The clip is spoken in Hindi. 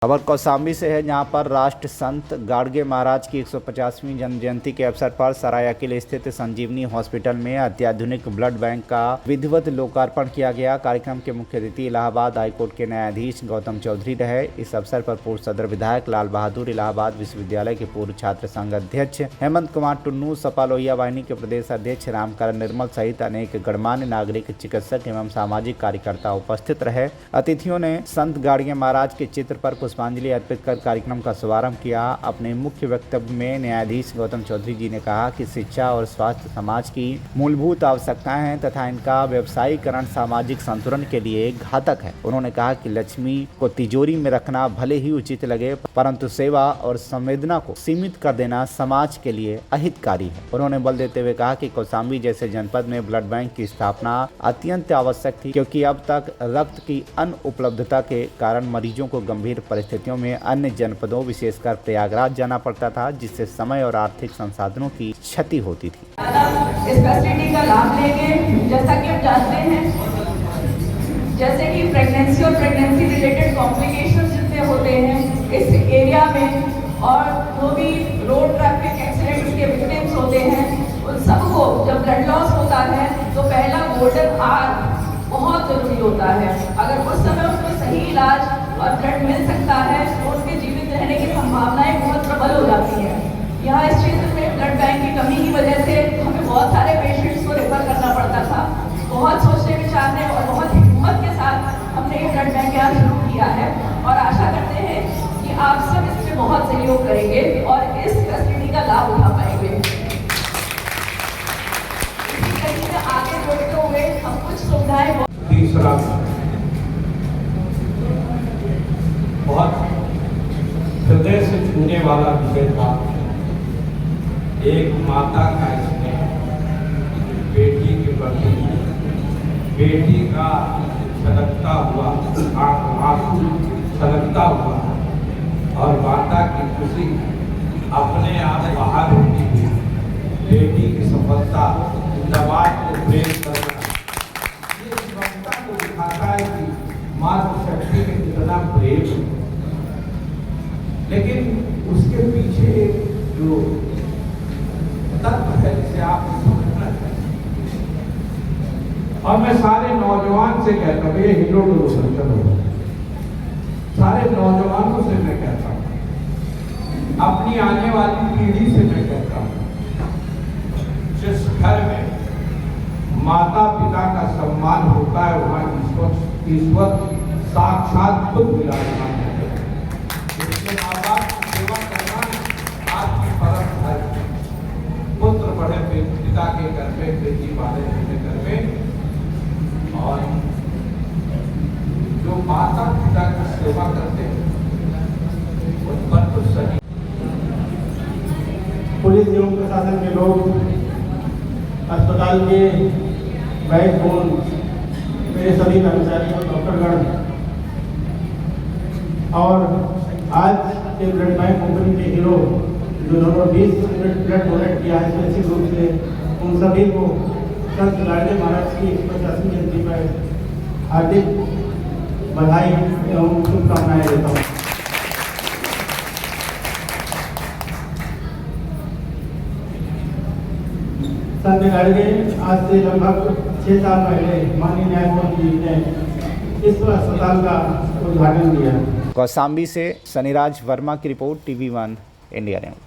खबर कौसाम्बी से है, जहां पर राष्ट्र संत गाडगे महाराज की 150वीं जन्म जयंती के अवसर पर सरायकेला स्थित संजीवनी हॉस्पिटल में अत्याधुनिक ब्लड बैंक का विधिवत लोकार्पण किया गया। कार्यक्रम के मुख्य अतिथि इलाहाबाद हाईकोर्ट के न्यायाधीश गौतम चौधरी रहे। इस अवसर पर पूर्व सदर विधायक लाल बहादुर, इलाहाबाद विश्वविद्यालय के पूर्व छात्र संघ अध्यक्ष हेमंत कुमार टुन्नू, सपा लोहिया वाहिनी के प्रदेश अध्यक्ष रामकरण निर्मल सहित अनेक गणमान्य नागरिक, चिकित्सक एवं सामाजिक कार्यकर्ता उपस्थित रहे। अतिथियों ने संत गाडगे महाराज के चित्र पर पुष्पांजलि अर्पित कर कार्यक्रम का शुभारंभ किया। अपने मुख्य वक्तव्य में न्यायाधीश गौतम चौधरी जी ने कहा कि शिक्षा और स्वास्थ्य समाज की मूलभूत आवश्यकताएं हैं तथा इनका व्यवसायीकरण सामाजिक संतुलन के लिए घातक है। उन्होंने कहा कि लक्ष्मी को तिजोरी में रखना भले ही उचित लगे, परंतु सेवा और संवेदना को सीमित कर देना समाज के लिए अहितकारी है। उन्होंने बल देते हुए कहा कि कौसाम्बी जैसे जनपद में ब्लड बैंक की स्थापना अत्यंत आवश्यक थी, क्योंकि अब तक रक्त की अनुपलब्धता के कारण मरीजों को गंभीर परिस्थितियों में अन्य जनपदों विशेषकर प्रयागराज जाना पड़ता था, जिससे समय और आर्थिक संसाधनों की क्षति होती थी। इस फैसिलिटी का लाभ लेंगे। जैसा कि हम जानते हैं, जैसे कि प्रेगनेंसी और प्रेगनेंसी रिलेटेड कॉम्प्लिकेशंस जितने होते हैं इस एरिया में, और जो भी रोड ट्रैफिक एक्सीडेंट्स के विक्टिम्स होते हैं, उन सबको जब ब्लड लॉस होता है तो पहला गोल्डन आवर बहुत जरूरी होता है। अगर उस समय उसको सही इलाज और ब्लड मिल सकता है तो उनके जीवित रहने की संभावनाएं बहुत प्रबल हो जाती हैं। यहाँ इस क्षेत्र में ब्लड बैंक की कमी की वजह से हमें बहुत सारे पेशेंट्स को रेफर करना पड़ता था। बहुत सोचने विचारने और बहुत हिम्मत के साथ हमने ये ब्लड बैंक यहाँ शुरू किया है और आशा करते हैं कि आप सब इसमें बहुत सहयोग करेंगे और इस फैसिलिटी का लाभ उठा पाएंगे। इसी कड़ी में आगे बढ़ते हुए हम कुछ सुविधाएं। तीसरा बहुत हृदय से छूने वाला विषय था, एक माता का स्नेह बेटी के प्रति, बेटी का छलकता हुआ आंसू छलकता हुआ और माता की खुशी अपने आप बाहर होती हुई बेटी की सफलता समाज को प्रेम करना, ये ममता को दिखाता है कि मातृशक्ति में कितना प्रेम है। लेकिन उसके पीछे जो तत्व है जिसे आप समझना चाहिए, और मैं सारे नौजवान से कहता हूँ, ये हीरो टू संतन हो, सारे नौजवानों से मैं कहता हूँ, अपनी आने वाली पीढ़ी से मैं कहता हूँ, जिस घर में माता पिता का सम्मान होता है वहाँ ईश्वर साक्षात खुद विराजमान है। इसलिए माँ बाप की सेवा करना आपकी परम धर्म है। पुत्र बढ़े पिता के घर में, बेटी वाले अपने घर में, और जो माता पिता की सेवा करते हैं उन पर तो सही। पुलिस एवं प्रशासन के लोग, अस्पताल के बैकबोन, मेरे सभी कर्मचारी और डॉक्टरगण, और आज के ब्लड बैंक कंपनी के हीरो जो 20 ब्लड डोनेट किया है स्पेशल रूप से, उन सभी को संत गाडगे महाराज की 150वीं जयंती पर हार्दिक बधाई एवं शुभकामनाएं देता हूँ। संत गाडगे आज से लगभग 6 साल पहले माननीय न्यायमूर्ति जी ने इस अस्पताल का उद्घाटन किया। कौसाम्बी से शनिराज वर्मा की रिपोर्ट, TV1 इंडिया न्यूज।